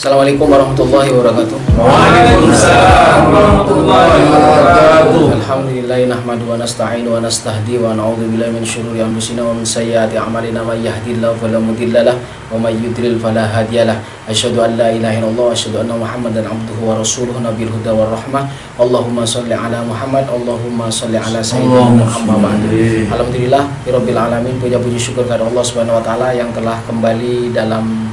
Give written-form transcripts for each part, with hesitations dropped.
Assalamualaikum warahmatullahi wabarakatuh. Waalaikumsalam warahmatullahi wabarakatuh. Alhamdulillahi nahmadu wa nasta'inu wa nastahdi wa na'udzu billahi min syururi anfusina wa min sayyiati a'malina may yahdihillahu fala mudhillalah wa may yudlil fala hadiyalah. Asyhadu an la ilaha illallah wa asyhadu anna Muhammadan abduhu wa rasuluhu nabiyul huda war rahmah. Allahumma shalli ala Muhammad, Allahumma shalli ala sayyidina Muhammad. Alhamdulillah rabbil alamin, puji syukur kepada Allah Subhanahu wa taala yang telah kembali dalam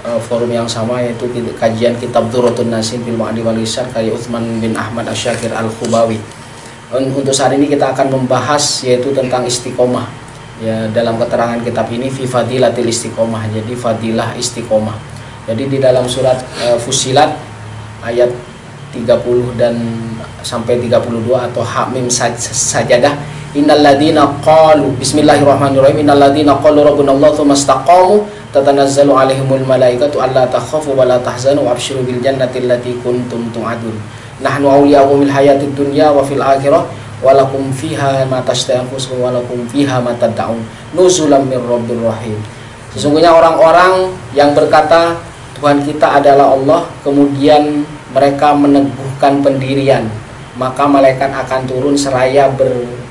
forum yang sama, yaitu kajian kitab Durratun Nasim fil Ma'ani wal Irsyad karya Utsman bin Ahmad Asy-Syakir Al-Khubawi. Untuk saat ini kita akan membahas yaitu tentang istiqomah. Ya, dalam keterangan kitab ini fi fadilatil istiqomah. Jadi fadilah istiqomah. Jadi di dalam surat Fussilat ayat 30 dan sampai 32 atau Hamim Sajadah, innal ladzina qalu bismillahirrahmanirrahim innal ladzina qalu rabbunallahu tsumma istaqamu tatanazzalu alaihimul malaikatu alla takhafu wa la tahzanu wa abshiru bil jannati allati kuntum tu'adun nahnu awliya'ukum fil hayatid dunya wa fil akhirah wa lakum fiha ma tashtahi anfusukum wa lakum fiha ma tad'un nuzulam mir rabbir rahim. Sesungguhnya orang-orang yang berkata Tuhan kita adalah Allah, kemudian mereka meneguhkan pendirian, maka malaikat akan turun seraya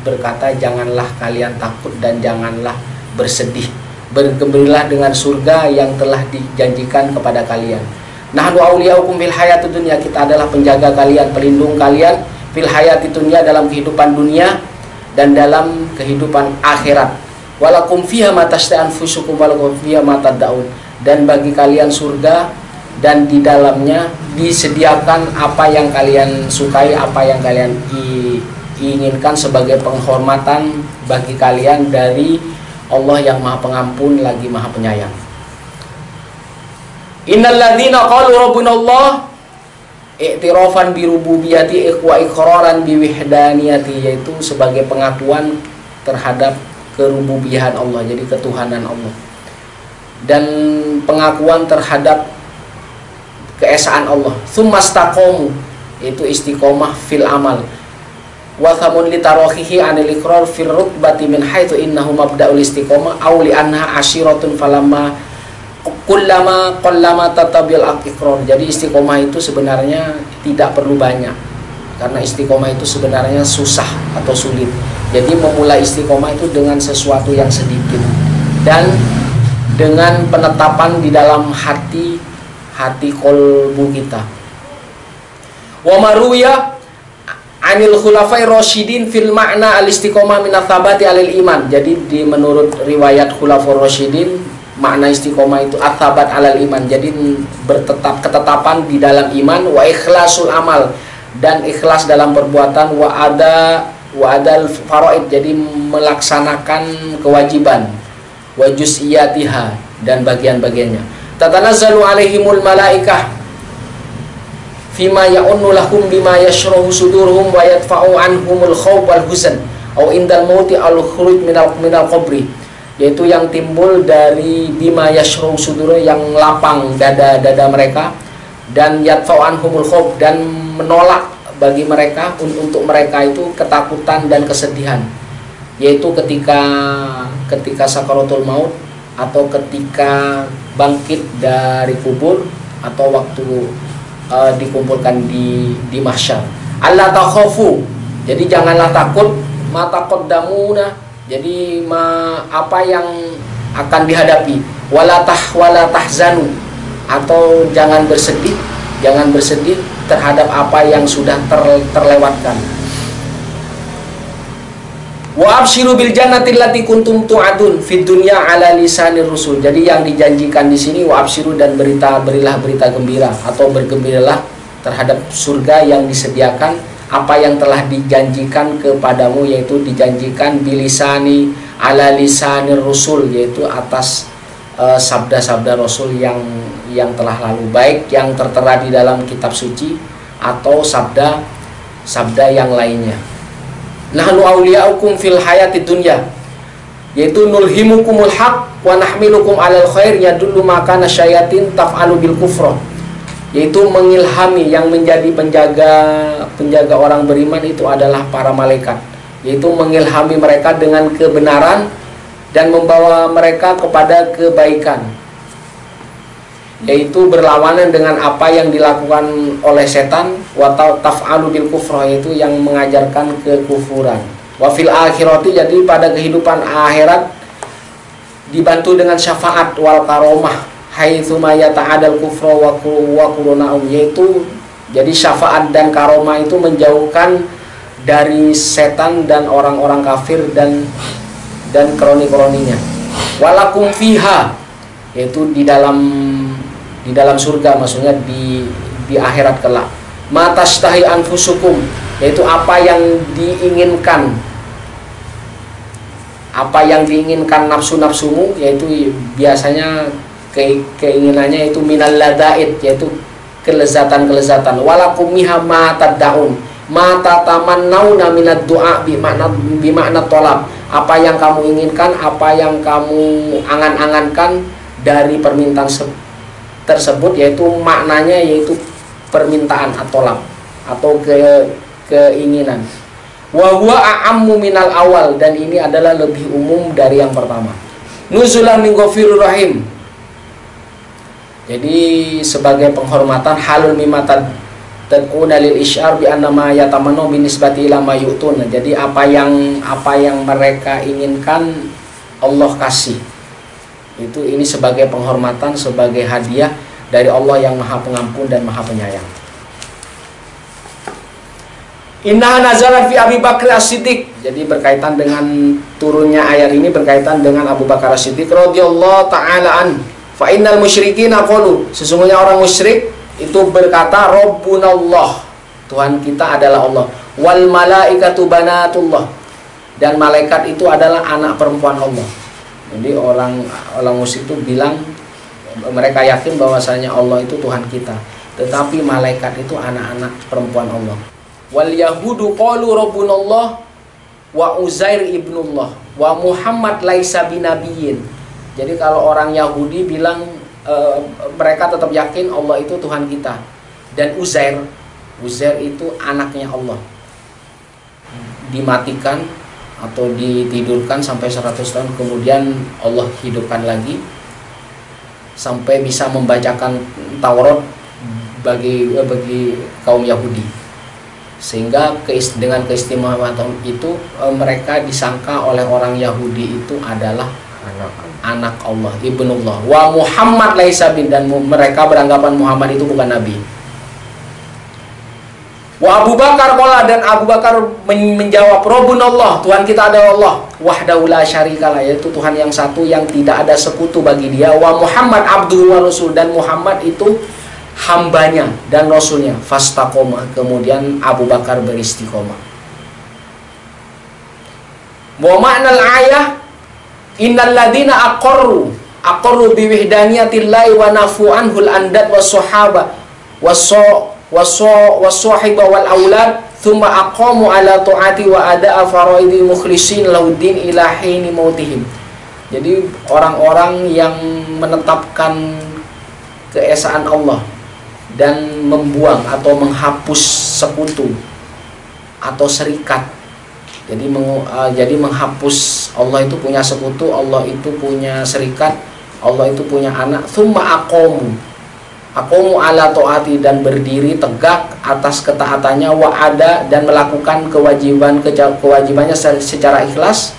berkata, janganlah kalian takut dan janganlah bersedih, bergembiralah dengan surga yang telah dijanjikan kepada kalian. Nahnu awliya'ukum fil hayatid dunya, kita adalah penjaga kalian, pelindung kalian fil hayatid dunya, dalam kehidupan dunia dan dalam kehidupan akhirat. Walakum fiha ma tashtahi anfusukum walakum fiha ma tad'un, dan bagi kalian surga dan di dalamnya disediakan apa yang kalian sukai, apa yang kalian inginkan sebagai penghormatan bagi kalian dari Allah yang Maha Pengampun lagi Maha Penyayang. Innal ladzina qalu rabbunallah i'tirafan bi rububiyyati wa iqraran bi wahdaniyati, yaitu sebagai pengakuan terhadap kerububiyahan Allah, jadi ketuhanan Allah, dan pengakuan terhadap keesaan Allah. Tsumastaqamu, itu istiqomah fil amal. Wa thamun li tarahihi anil iqrar fil rutbati min haitsu innahu mabda'ul istiqomah aw li anha asyiratun falamma kullama qallama tatabil iqrar. Jadi istiqomah itu sebenarnya tidak perlu banyak, karena istiqomah itu sebenarnya susah atau sulit. Jadi memulai istiqomah itu dengan sesuatu yang sedikit dan dengan penetapan di dalam hati kolbu kita. Wa maruya anil khulafai rasyidin fil makna al istiqomah min athabati alil iman. Jadi menurut riwayat khulafur rasyidin, makna istiqomah itu athabat alal iman, jadi ketetapan di dalam iman, wa ikhlasul amal, dan ikhlas dalam perbuatan, wa adal faraid, jadi melaksanakan kewajiban, wa juz'iyatiha, dan bagian-bagiannya. Tatanazzalu alaihimul malaikah fima ya'unnu lahum bima yashrahu suduruhum wa yadfa'u anhumul khawf wal huzn au indal mauti al khuruj minal qabri, yaitu yang timbul dari bima yashrahu suduruhum, yang lapang dada mereka, dan yadfa'u anhumul khawf, dan menolak bagi mereka, untuk mereka itu ketakutan dan kesedihan, yaitu ketika sakaratul maut, atau ketika bangkit dari kubur, atau waktu dikumpulkan di mahsyar. Allah takhafu, jadi janganlah takut, ma taqaddamuna, jadi apa yang akan dihadapi, wala tahzanu, atau jangan bersedih terhadap apa yang sudah terlewatkan. Wa abshiru bil jannati allati kuntum tu'adun fid dunya ala lisanir rusul. Jadi yang dijanjikan di sini wa abshiru, dan berilah berita gembira atau bergembiralah terhadap surga yang disediakan, apa yang telah dijanjikan kepadamu, yaitu dijanjikan bilisani ala lisanir rusul, yaitu atas sabda-sabda Rasul yang telah lalu, baik yang tertera di dalam kitab suci atau sabda yang lainnya. Nahnu awliya'ukum fil hayatid dunya, yaitu nulhimukumul haq wa nahmilukum alal khair yadullu maka nasyayatin taf'alu bil kufra, yaitu mengilhami, yang menjadi penjaga orang beriman itu adalah para malaikat, yaitu mengilhami mereka dengan kebenaran dan membawa mereka kepada kebaikan. yaitu berlawanan dengan apa yang dilakukan oleh setan, wa taf'alu bil kufra, yaitu yang mengajarkan kekufuran. Wa fil akhirati, jadi pada kehidupan akhirat dibantu dengan syafaat wal karomah, haitsu ma yata'adal kufra wa quruna'um, yaitu jadi syafaat dan karomah itu menjauhkan dari setan dan orang-orang kafir dan kroni-kroninya. Walakum fiha, yaitu di dalam surga, maksudnya di akhirat kelak. Matastahi anfusukum, yaitu apa yang diinginkan nafsu-nafsumu, yaitu biasanya keinginannya itu minal ladaid, yaitu kelezatan-kelezatan. Walakum miha ma tad'un ma tatamannauna minad du'a bimakna tolab, apa yang kamu inginkan, apa yang kamu angan-angankan dari permintaan tersebut, yaitu maknanya yaitu permintaan atau keinginan. Wa huwa a'ammu minal awal, dan ini adalah lebih umum dari yang pertama. Nuzulan min ghafurur rahim, jadi sebagai penghormatan, halul mimata tad'una lil isyar bi anna ma yatamannu bi nisbati ila ma yu'tun. Jadi apa yang mereka inginkan Allah kasih. Itu ini sebagai penghormatan, sebagai hadiah dari Allah yang Maha Pengampun dan Maha Penyayang. Inna nazalat fi Abi Bakar As-Siddiq. Jadi berkaitan dengan turunnya ayat ini berkaitan dengan Abu Bakar As-Siddiq radhiyallahu taala an. Fa innal musyrikina qalu, sesungguhnya orang musyrik itu berkata, Rabbunallah, Tuhan kita adalah Allah, wal malaikatu banatullah, dan malaikat itu adalah anak perempuan Allah. Jadi orang musyrik itu bilang, mereka yakin bahwasanya Allah itu Tuhan kita, tetapi malaikat itu anak-anak perempuan Allah. Wal yahudu qalu Rabbunallah wa Uzair ibnullah wa Muhammad laisa binabiyyin. Jadi kalau orang Yahudi bilang mereka tetap yakin Allah itu Tuhan kita, dan Uzair itu anaknya Allah, dimatikan atau ditidurkan sampai 100 tahun, kemudian Allah hidupkan lagi sampai bisa membacakan Taurat bagi kaum Yahudi, sehingga dengan keistimewaan itu mereka disangka oleh orang Yahudi itu adalah anak Allah, ibnullah. Wa Muhammad laisa bin, dan mereka beranggapan Muhammad itu bukan nabi. Wa Abu Bakar qala, dan Abu Bakar menjawab, Rabbunallah, Tuhan kita adalah Allah, wahdahu la syarikalah, yaitu Tuhan yang satu yang tidak ada sekutu bagi dia. Wa Muhammad abduhu wa rasul, dan Muhammad itu hambanya dan rasulnya. Fastaqoma, kemudian Abu Bakar beristiqomah. Wa ma'nal ayah innal ladina aqarru bi wahdaniyatillahi wa nafu anhul andad was-sahaba was-sahiba wal aulad thumma aqamu ala ta'ati wa ada'a faraidil mukhlisin lahuddin ila hini mautihim. Jadi orang-orang yang menetapkan keesaan Allah dan membuang atau menghapus sekutu atau serikat. Jadi menghapus Allah itu punya sekutu, Allah itu punya serikat, Allah itu punya anak. Tsumma aqamu ala taati, dan berdiri tegak atas ketaatannya, wa ada, dan melakukan kewajibannya secara ikhlas,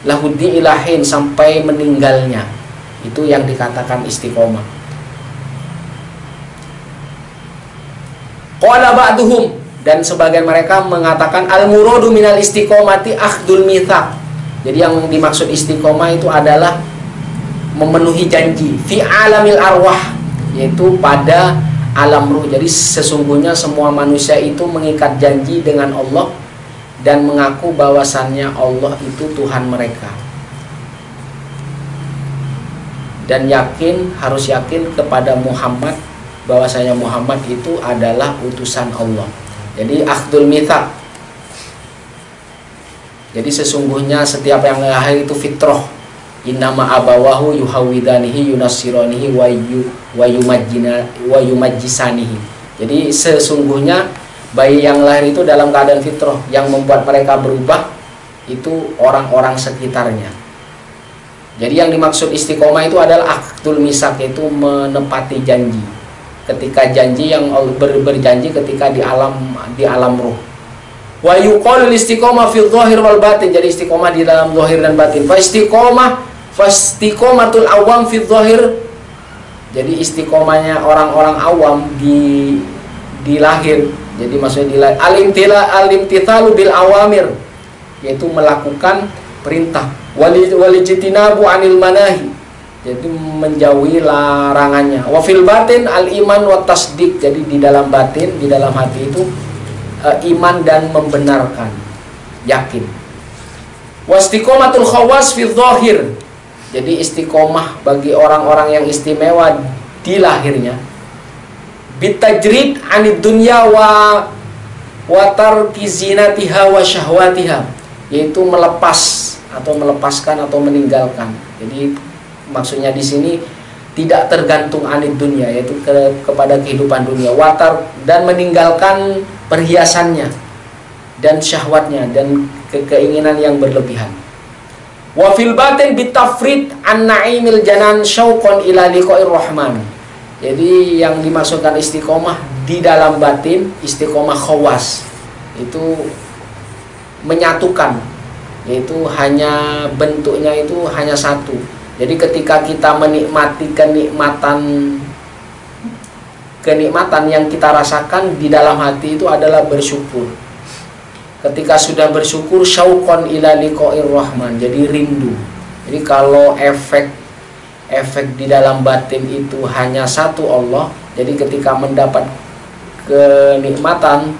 lahudi ilahin, sampai meninggalnya. Itu yang dikatakan istiqomah. Qala ba'duhum, dan sebagian mereka mengatakan al-muradu minal istiqomati akhdul mitsaq. Jadi yang dimaksud istiqomah itu adalah memenuhi janji fi alamil arwah, yaitu pada alam ruh. Jadi sesungguhnya semua manusia itu mengikat janji dengan Allah dan mengaku bahwasannya Allah itu Tuhan mereka, dan harus yakin kepada Muhammad, bahwasanya Muhammad itu adalah utusan Allah. Jadi akhdul mitsaq. Jadi sesungguhnya setiap yang lahir itu fitrah. Innama abawahu yuhawidanihi yunasiranihi wa yumajjisanihi. Jadi sesungguhnya bayi yang lahir itu dalam keadaan fitrah, yang membuat mereka berubah itu orang-orang sekitarnya. Jadi yang dimaksud istiqomah itu adalah akdul misak, yaitu menepati janji. Ketika janji yang berjanji ketika di alam ruh. Wa yuqalu istiqomah fi dhahir wal batin. Jadi istiqomah di dalam zahir dan batin. Istiqomatul awam fi dhahir. Jadi istiqomahnya orang-orang awam di lahir. Jadi maksudnya al-imtithalu bil awamir, yaitu melakukan perintah. Walijtinabu anil manahi, jadi menjauhi larangannya. Wa fil batin al-iman wa tasdik. Jadi di dalam batin, di dalam hati itu iman dan membenarkan, yakin. Wastiqomatul khawas fi dhahir. Jadi istiqomah bagi orang-orang yang istimewa di lahirnya. Bitajrid anid dunya wa tarki zinatiha wa syahwatiha, yaitu melepas atau melepaskan atau meninggalkan. Jadi maksudnya di sini tidak tergantung anid dunia, yaitu kepada kehidupan dunia, watar, dan meninggalkan perhiasannya dan syahwatnya dan keinginan yang berlebihan. Wa fil batin bitafrid an na'imil janan syauqan ila liqa'ir rahman. Jadi yang dimaksudkan istiqomah di dalam batin, istiqomah khawas, itu menyatukan, yaitu hanya bentuknya itu hanya satu. Jadi ketika kita menikmati kenikmatan yang kita rasakan di dalam hati itu adalah bersyukur. Ketika sudah bersyukur, syauqan ila liqa'ir rahman, jadi rindu. Jadi kalau efek di dalam batin itu hanya satu Allah, jadi ketika mendapat kenikmatan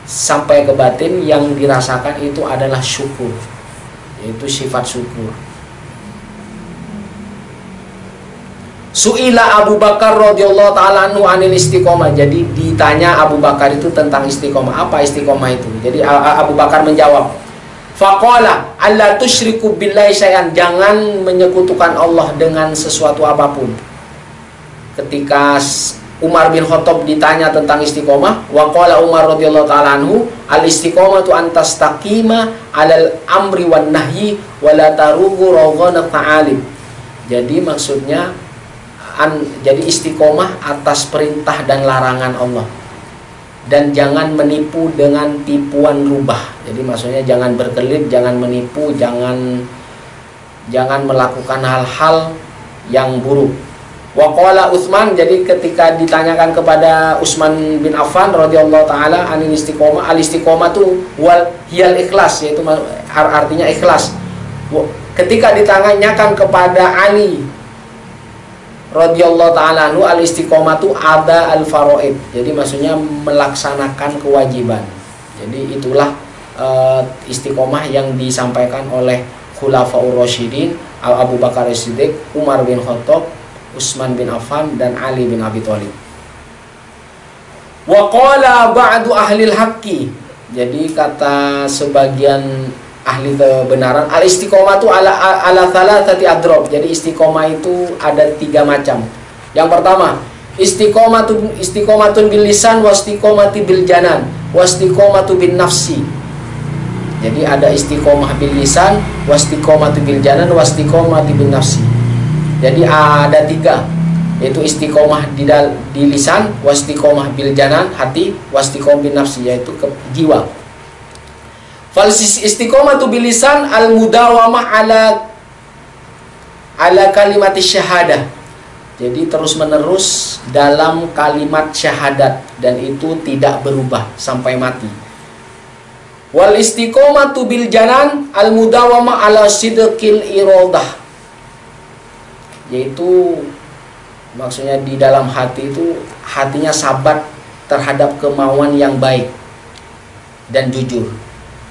sampai ke batin, yang dirasakan itu adalah syukur, yaitu sifat syukur. Su'ila Abu Bakar radhiyallahu ta'ala anhu anil istiqomah. Jadi ditanya Abu Bakar itu tentang istiqomah. Apa istiqomah itu? Jadi Abu Bakar menjawab, faqala alla tusyriku billahi syai'an, jangan menyekutukan Allah dengan sesuatu apapun. Ketika Umar bin Khattab ditanya tentang istiqomah, wa qala Umar radhiyallahu ta'ala anhu, al istiqomatu antastaqima alal amri wan nahyi wa la tarugu raghana ta'alim. Jadi maksudnya jadi istiqomah atas perintah dan larangan Allah, dan jangan menipu dengan tipuan rubah. Jadi maksudnya jangan berkelit, jangan menipu, jangan melakukan hal-hal yang buruk. Wa qala Utsman, jadi ketika ditanyakan kepada Utsman bin Affan radhiyallahu taala anil istiqomah, al istiqomah tu wal hiyal ikhlas, yaitu artinya ikhlas. Ketika ditanyakan kepada Ali radhiyallahu ta'ala anhu, al istiqomatu ada al faraid, jadi maksudnya melaksanakan kewajiban. Jadi itulah istiqomah yang disampaikan oleh Khulafaur Rasyidin, Abu Bakar As-Siddiq, Umar bin Khattab, Utsman bin Affan, dan Ali bin Abi Thalib. Wa qala ba'du ahlil haqqi, jadi kata sebagian ahli kebenaran, al istiqomah itu ala thalathati adrob. Jadi istiqomah itu ada 3 macam. Yang pertama, istiqomatun bil lisan, wa istiqomati bil janan, wa istiqomatu bin nafsi. Jadi ada istiqomah bil lisan, wa istiqomatu bil janan, wa istiqomati bin nafsi. Jadi ada 3, yaitu istiqomah di lisan, wa istiqomah bil janan, hati, wa istiqomah bin nafsi, yaitu ke jiwa. Fal istiqomatu bil lisan al mudawamah ala kalimat syahadah. Jadi terus menerus dalam kalimat syahadat, dan itu tidak berubah sampai mati. Wal istiqomatu bil janan al mudawamah ala sidqil iradah, yaitu maksudnya di dalam hati itu hatinya sabar terhadap kemauan yang baik dan jujur.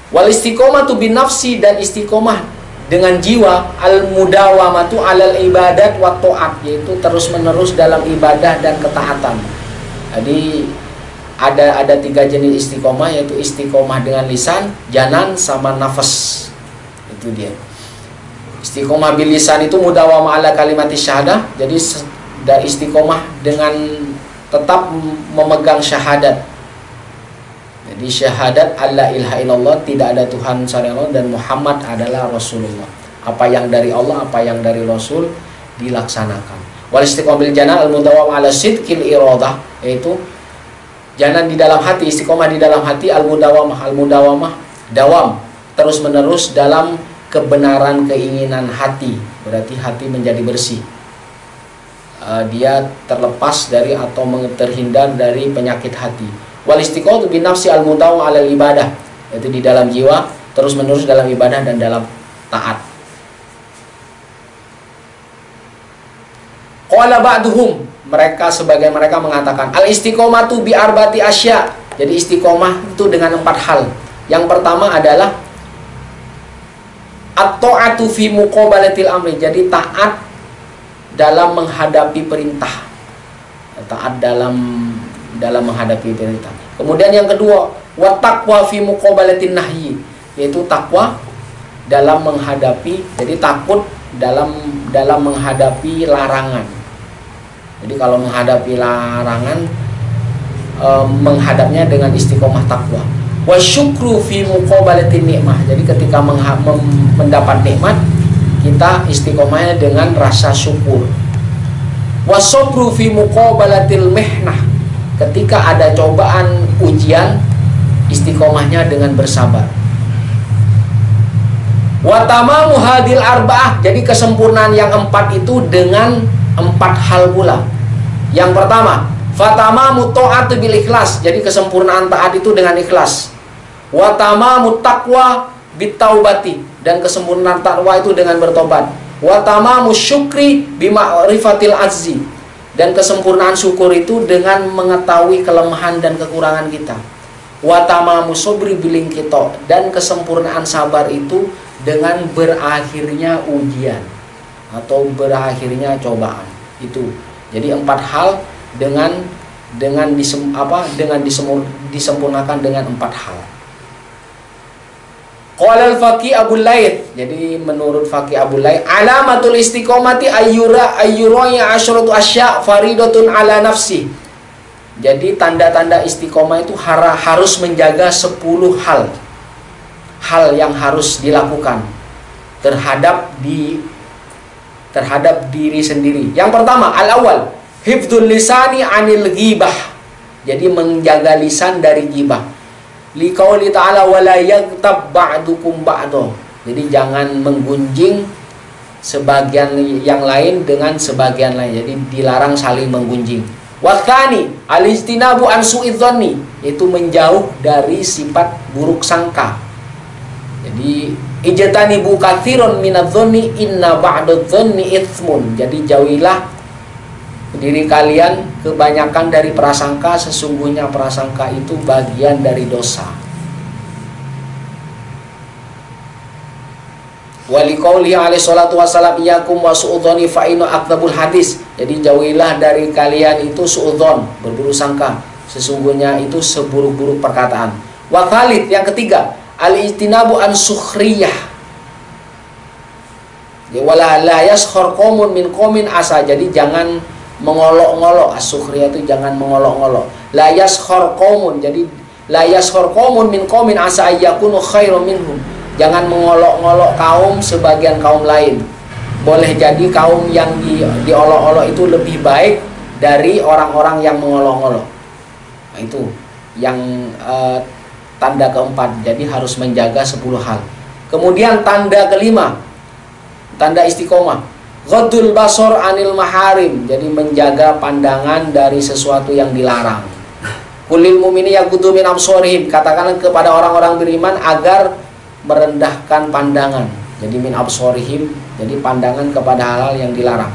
Wal istiqomatu bin nafsi, dan istiqomah dengan jiwa, al mudawamatu alal ibadat wa ta'at, yaitu terus menerus dalam ibadah dan ketaatan. Jadi ada 3 jenis istiqomah, yaitu istiqomah dengan lisan, janan, sama nafas. Itu dia. Istiqomah bil lisan itu mudawamah ala kalimat syahadah, jadi dari istiqomah dengan tetap memegang syahadat. Jadi syahadat alla ilaha illallah, tidak ada Tuhan selain Allah, dan Muhammad adalah Rasulullah. Apa yang dari Allah, apa yang dari Rasul dilaksanakan. Wal istiqomah bil janan al mudawwam ala sidqil iradah, yaitu janan di dalam hati, istiqomah di dalam hati, al mudawamah dawam terus menerus dalam kebenaran keinginan hati. Berarti hati menjadi bersih, dia terlepas dari atau terhindar dari penyakit hati. Wal istiqomah bin nafsi al mudawwam ala ibadah, yaitu di dalam jiwa terus menerus dalam ibadah dan dalam taat. Qala ba'duhum, mereka sebagian mereka mengatakan al istiqomatu bi arbati asya. Jadi istiqomah itu dengan 4 hal. Yang pertama adalah at-ta'atu fi muqabalatil amri. Jadi taat dalam menghadapi perintah. Taat dalam menghadapi perintah. Kemudian yang kedua, wa taqwa fi muqabalatin nahyi, yaitu takwa dalam menghadapi, jadi takut dalam menghadapi larangan. Jadi kalau menghadapi larangan, menghadapnya dengan istiqomah takwa. Wa syukru fi muqabalatin nikmah. Jadi ketika mendapat nikmat, kita istiqomahnya dengan rasa syukur. Wa sabru fi muqabalatil mihnah. Ketika ada cobaan, ujian, istiqomahnya dengan bersabar. Wa tamamu hadil arba'ah. Jadi kesempurnaan yang 4 itu dengan 4 hal pula. Yang pertama, fatamamu ta'atu bil ikhlas. Jadi kesempurnaan taat itu dengan ikhlas. Wa tamamu taqwa bit taubati. Dan kesempurnaan takwa itu dengan bertobat. Wa tamamu syukri bima'rifatil azzi. Dan kesempurnaan syukur itu dengan mengetahui kelemahan dan kekurangan kita. Wa tamamu sabri bil inqita. Dan kesempurnaan sabar itu dengan berakhirnya ujian atau berakhirnya cobaan. Itu jadi 4 hal dengan disempurnakan dengan 4 hal. Qala al-Faqih Abu Laith, jadi menurut Faqih Abu Laith, alamatul istiqomati ayyura ya asyratu asya faridatun ala nafsi. Jadi tanda-tanda istiqomah itu harus menjaga 10 hal yang harus dilakukan terhadap diri sendiri. Yang pertama, al-awwal, hifdzul lisani anil ghibah. Jadi menjaga lisan dari ghibah. Liqauli ta'ala wala yaghtab ba'dukum ba'do. Jadi jangan menggunjing sebagian yang lain dengan sebagian lain. Jadi dilarang saling menggunjing. Wathani, al-ijtinabu an su'idzanni, itu menjauh dari sifat buruk sangka. Jadi ijtanibu katsiran minadh-dhanni inna ba'dadh-dhanni itsmun. Jadi jauhilah diri kalian kebanyakan dari prasangka, sesungguhnya prasangka itu bagian dari dosa. Wa liqauli alaihi salatu wassalam iyyakum wa su'udzani fa inna akdzabul hadis. Jadi jauhilah dari kalian itu su'udzon, berburuk sangka, sesungguhnya itu seburuk-buruk perkataan. Wa tsalits, yang ketiga, al-ijtinabu an sukhriyah. Ya wala la yaskhar qaumun min qaumin asa. Jadi jangan mengolok-ngolok. As-sukhriyah itu jangan mengolok-ngolok. La yaskhar qaumun, jadi la yaskhar qaumun min qaumin asa ayyakunu khairum minhum. Jangan mengolok-ngolok kaum sebagian kaum lain. Boleh jadi kaum yang diolok-olok itu lebih baik dari orang-orang yang mengolok-ngolok. Nah, itu yang tanda keempat. Jadi harus menjaga 10 hal. Kemudian tanda kelima, tanda istiqomah, ghaddul basar anil maharim. Jadi menjaga pandangan dari sesuatu yang dilarang. Kulil mu'mini yaghuddu min absarihim. Katakanlah kepada orang-orang beriman agar merendahkan pandangan. Jadi min absarihim, jadi pandangan kepada hal-hal yang dilarang.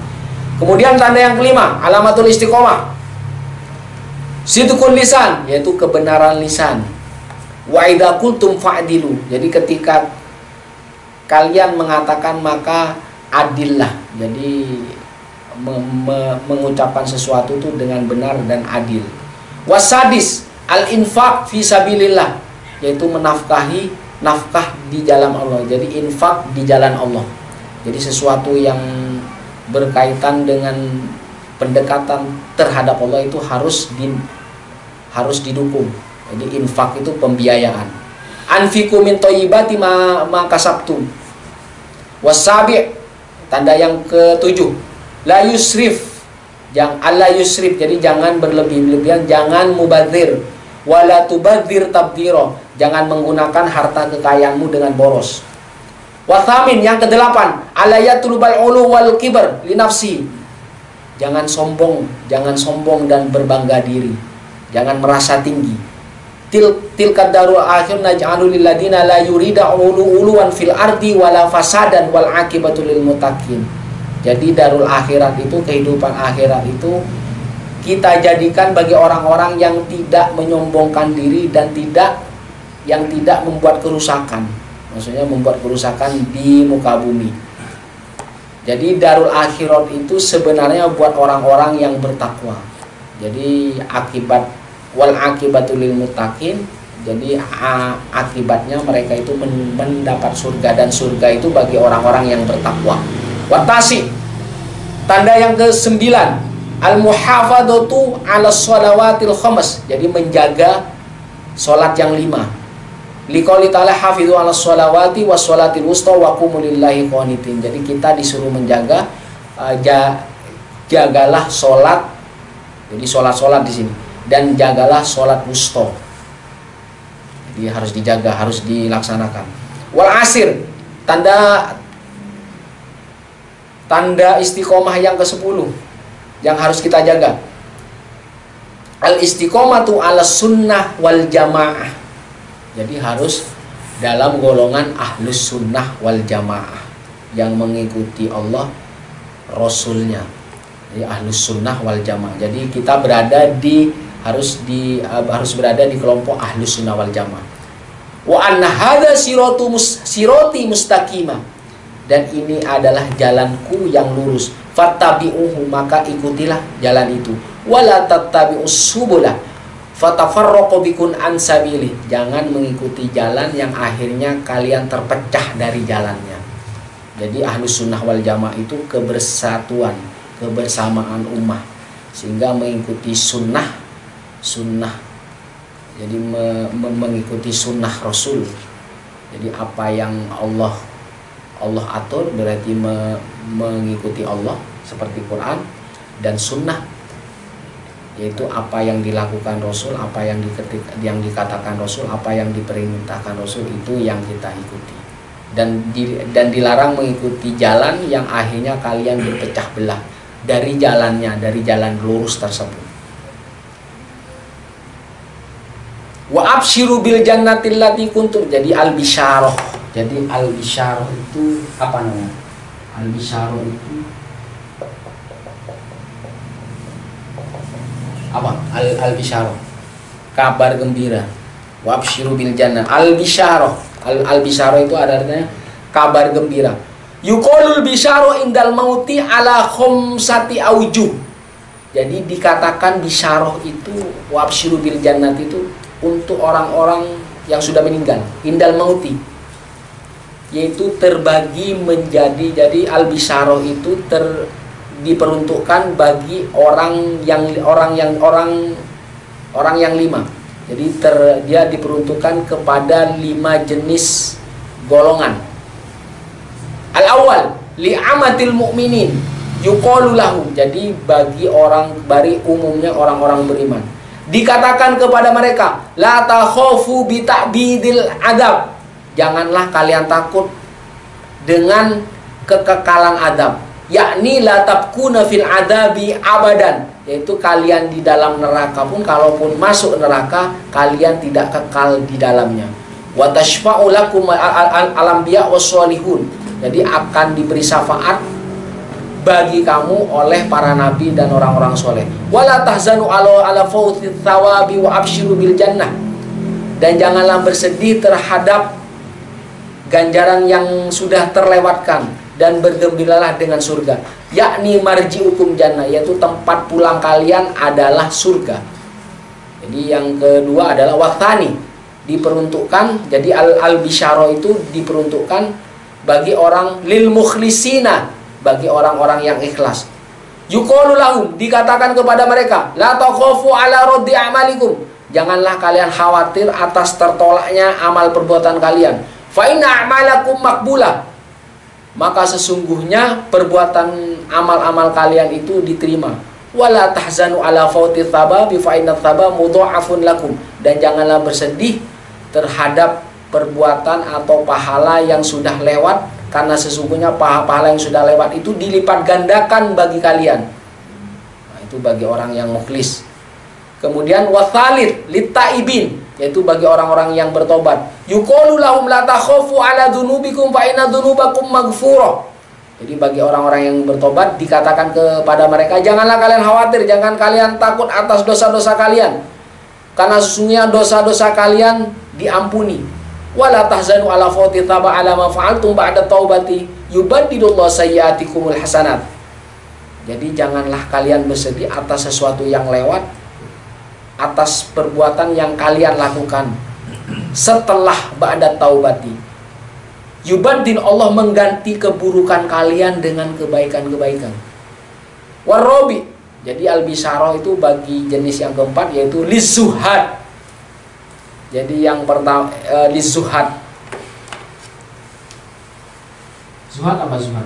Kemudian tanda yang kelima, alamatul istiqomah, sidqul lisan, yaitu kebenaran lisan. Wa idza qultum fa'dilu. Jadi ketika kalian mengatakan maka adillah. Jadi mengucapkan sesuatu itu dengan benar dan adil. Wasadis al-infaq fi sabilillah, yaitu menafkahi nafkah di jalan Allah. Jadi infak di jalan Allah. Jadi sesuatu yang berkaitan dengan pendekatan terhadap Allah itu harus didukung. Jadi infak itu pembiayaan. Anfiqu min thayyibati ma kasabtum Wasabi', tanda yang ketujuh, la yusrif, Allah yusrif, jadi jangan berlebih-lebihan, jangan mubadzir, wala tubadzir tabdzira, jangan menggunakan harta kekayaanmu dengan boros. Wathamin, yang kedelapan, alayatul bal'ulu wal kibar li nafsi, jangan sombong dan berbangga diri, jangan merasa tinggi. Tilkad darul akhir naj'alu lil ladina la yurida uluwan fil ardi wala fasadan wal akibatu lil muttaqin. Jadi darul akhirat itu, kehidupan akhirat itu kita jadikan bagi orang-orang yang tidak menyombongkan diri dan yang tidak membuat kerusakan. Maksudnya membuat kerusakan di muka bumi. Jadi darul akhirat itu sebenarnya buat orang-orang yang bertakwa. Jadi akibat wal akibatul lil muttaqin, jadi akibatnya mereka itu mendapat surga, dan surga itu bagi orang-orang yang bertakwa. Watasi, tanda yang ke-9, al muhafadzatu 'ala shalawatil khams, jadi menjaga salat yang 5. Liqouli ta'ala hafizu 'ala sholawati was sholatil wusta wa qumu lillahi qanitin. Jadi kita disuruh menjaga, jagalah salat. Jadi salat di sini, dan jagalah sholat wusta. Jadi harus dijaga, harus dilaksanakan. Wal asir, tanda istiqomah yang ke-10 yang harus kita jaga. Al istiqomatu ala sunnah wal jamaah. Jadi harus dalam golongan ahlus sunnah wal jamaah yang mengikuti Allah, Rasulnya. Jadi ahlus sunnah wal jamaah. Jadi kita harus berada di kelompok ahlus sunnah wal jamaah. Wa anna hadza sirati mustaqimah, dan ini adalah jalanku yang lurus. Fattabi'uhu, maka ikutilah jalan itu. Wala tattabi'us subula fatafarraqu bikum an sabili, jangan mengikuti jalan yang akhirnya kalian terpecah dari jalannya. Jadi ahlus sunnah wal jamaah itu kebersatuan, kebersamaan ummah, sehingga mengikuti sunnah, jadi mengikuti sunnah Rasul. Jadi apa yang Allah atur berarti mengikuti Allah seperti Quran dan sunnah, yaitu apa yang dilakukan Rasul, apa yang dikatakan Rasul, apa yang diperintahkan Rasul, itu yang kita ikuti. Dan dilarang mengikuti jalan yang akhirnya kalian berpecah belah dari jalannya, dari jalan lurus tersebut. Wa absyiru bil jannatil lati kuntum. Jadi al-bisyarah. Jadi al-bisyarah itu apa namanya? Al-bisyarah itu apa? Al-bisyarah, kabar gembira. Wa absyiru bil jannah. Al-bisyarah. Al-bisyarah itu artinya kabar gembira. Yuqalul bisyarah indal mauti ala khamsati aujuh. Jadi dikatakan bisyarah itu, wa absyiru bil jannah itu untuk orang-orang yang sudah meninggal, indal mauti, yaitu terbagi menjadi, jadi al-bisyarah itu diperuntukkan bagi orang yang 5. Jadi dia diperuntukkan kepada 5 jenis golongan. Al-awwal li'amatil mu'minin yuqalu lahu, jadi bagi umumnya orang-orang beriman, dikatakan kepada mereka, la takhafu bi ta'bidil adab, janganlah kalian takut dengan kekekalan adab, yakni la tabkuna fil adabi abadan, yaitu kalian di dalam neraka pun, kalaupun masuk neraka kalian tidak kekal di dalamnya. Wa tashfa'u lakum al-anbiya was-shalihun, jadi akan diberi syafaat bagi kamu oleh para nabi dan orang-orang soleh. Wala tahzanu ala fawti thawabi wa absyiru bil jannah, dan janganlah bersedih terhadap ganjaran yang sudah terlewatkan, dan bergembiralah dengan surga, yakni marji'ukum jannah, yaitu tempat pulang kalian adalah surga. Jadi yang kedua adalah wathani, diperuntukkan, jadi al-bisyarah itu diperuntukkan bagi orang lil mukhlisina, bagi orang-orang yang ikhlas. Yuqalu lahum, dikatakan kepada mereka, la takhafu ala raddi a'malikum, janganlah kalian khawatir atas tertolaknya amal perbuatan kalian. Fa inna a'malakum maqbulah, maka sesungguhnya perbuatan amal-amal kalian itu diterima. Wala tahzanu ala fauti thababi fa inna thaba mudha'afun lakum. Dan janganlah bersedih terhadap perbuatan atau pahala yang sudah lewat, karena sesungguhnya pahala yang sudah lewat itu dilipat gandakan bagi kalian. Nah, itu bagi orang yang mukhlis. Kemudian wathalid littaibin, yaitu bagi orang-orang yang bertobat. Yuqalu lahum la takhafu ala dzunubikum fa inna dzunubakum maghfurah. Jadi bagi orang-orang yang bertobat dikatakan kepada mereka, janganlah kalian khawatir, jangan kalian takut atas dosa-dosa kalian, karena sesungguhnya dosa-dosa kalian diampuni. Wala tahzanu ala fawti taba ala ma fa'altum ba'da taubati yubaddilullahu sayyi'atikumul hasanat. Jadi janganlah kalian bersedih atas sesuatu yang lewat, atas perbuatan yang kalian lakukan setelah ba'da taubati. Yubaddil, Allah mengganti keburukan kalian dengan kebaikan-kebaikan. Warobi, jadi al-bisyarah itu bagi jenis yang keempat, yaitu lizuhad. Jadi yang pertama lizuhad. Zuhad apa zuhad?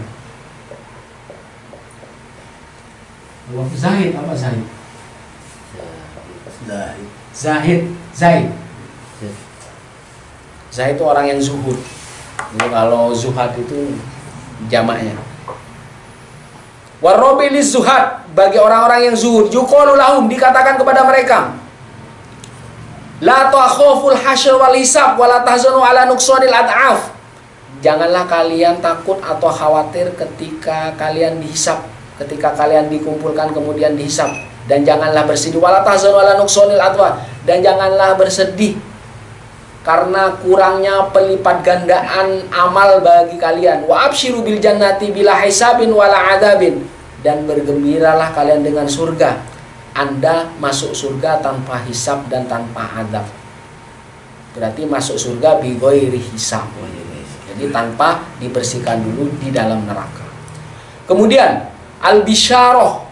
Zahid apa zahid? Zahid. Zahid itu orang yang zuhud. Jadi kalau zuhad itu jamaknya. Warobi lizuhad, bagi orang-orang yang zuhud. Yuqalu lahum, dikatakan kepada mereka, la takhaful hasyr wal hisab wala tahzanu ala nuqsanil ad'af. Janganlah kalian takut atau khawatir ketika kalian dihisab, ketika kalian dikumpulkan kemudian dihisab, dan janganlah bersedih wala tahzanu ala nuqsanil ad'af, dan janganlah bersedih karena kurangnya pelipat gandaan amal bagi kalian. Wa absyiru bil jannati bila hisabin wala adabin, dan bergembiralah kalian dengan surga. Anda masuk surga tanpa hisab dan tanpa adab. Berarti masuk surga bi ghairi hisab. Jadi tanpa dibersihkan dulu di dalam neraka. Kemudian al-bisyarah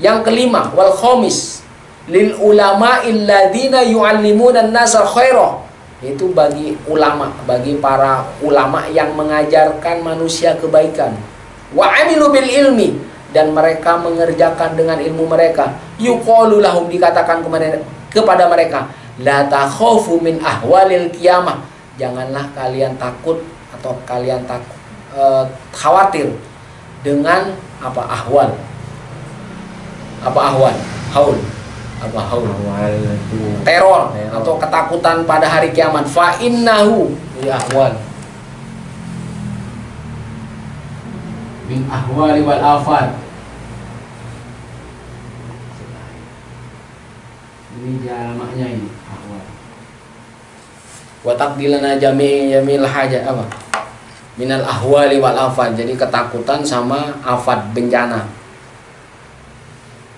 yang kelima, wal khamis, lil ulama illadzina yu'allimuna an-nasa khairah, itu bagi ulama, bagi para ulama yang mengajarkan manusia kebaikan. Wa amilu bil ilmi, dan mereka mengerjakan dengan ilmu mereka. Yuqalu lahum, dikatakan kepada mereka, la takhafu min ahwalil qiyamah, janganlah kalian takut atau kalian khawatir dengan apa ahwal. Apa ahwal? Haul. Apa haul? Teror atau ketakutan pada hari kiamat. Fa innahu, ya ahwal min ahwali wal afat. Ini jamaknya ini ahwal. Wa taqdilana jamil hajat apa? Minal ahwali wal afat. Jadi ketakutan sama afat, bencana.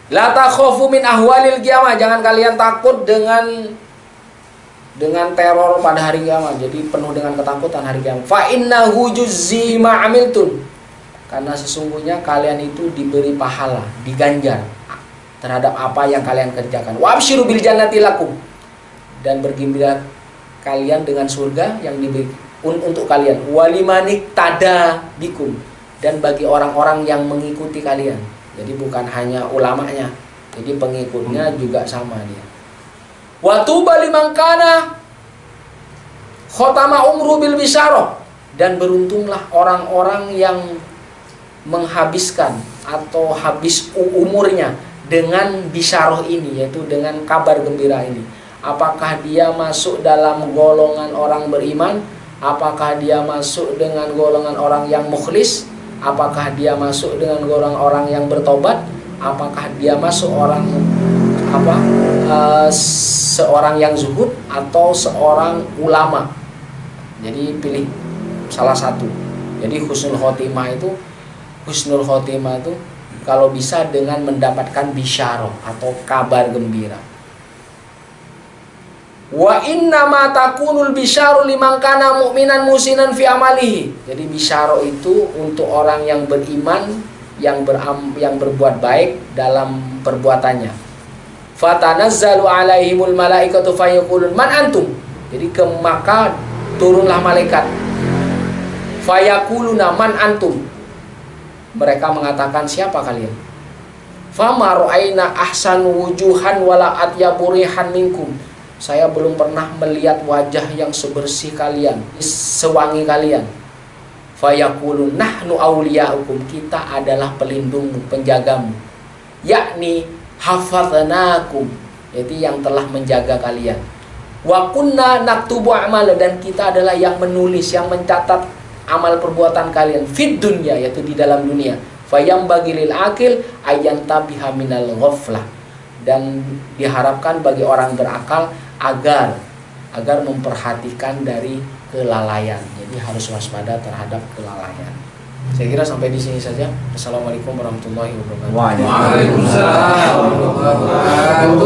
La takhafu min ahwalil qiyamah, jangan kalian takut dengan teror pada hari kiamat. Jadi penuh dengan ketakutan hari kiamat. Fa innahu juzzi ma amiltun, karena sesungguhnya kalian itu diberi pahala, diganjar terhadap apa yang kalian kerjakan. Wa absyiru bil jannati lakum, dan bergembira kalian dengan surga yang diberi untuk kalian. Walimanik tada bikum, dan bagi orang-orang yang mengikuti kalian. Jadi bukan hanya ulamanya, jadi pengikutnya juga sama dia. Wa tuba liman kana khatama umru bil bisyarah, dan beruntunglah orang-orang yang menghabiskan atau habis umurnya dengan bisyarah ini, yaitu dengan kabar gembira ini. Apakah dia masuk dalam golongan orang beriman? Apakah dia masuk dengan golongan orang yang mukhlis? Apakah dia masuk dengan golongan orang yang bertobat? Apakah dia masuk seorang yang zuhud atau seorang ulama? Jadi pilih salah satu. Jadi husnul khotimah itu kalau bisa dengan mendapatkan bisyarah atau kabar gembira. Wa inna ma takunul bisyaru liman kana mu'minan musinan fi amalihi. Jadi bisyarah itu untuk orang yang beriman, yang berbuat baik dalam perbuatannya. Fatanazzalu alaihimul malaikatu fayaqulun man antum. Jadi maka turunlah malaikat. Fayaquluna man antum. Mereka mengatakan, siapa kalian? Fama ra'aina ahsanu wujuhan wala atyabu rihan minkum. Saya belum pernah melihat wajah yang sebersih kalian, sewangi kalian. Fayaqulun nahnu awliya'ukum, kita adalah pelindungmu, penjagamu. Yakni hafadhnakum, yaitu yang telah menjaga kalian. Wa kunna naktubu a'mal, dan kita adalah yang menulis, yang mencatat amal perbuatan kalian fid dunya, yaitu di dalam dunia. Fayambaghi lil akil ayyantabiha minal ghaflah, dan diharapkan bagi orang berakal agar memperhatikan dari kelalaian. Jadi harus waspada terhadap kelalaian. Saya kira sampai di sini saja. Assalamualaikum warahmatullahi wabarakatuh. Waalaikumsalam warahmatullahi wabarakatuh.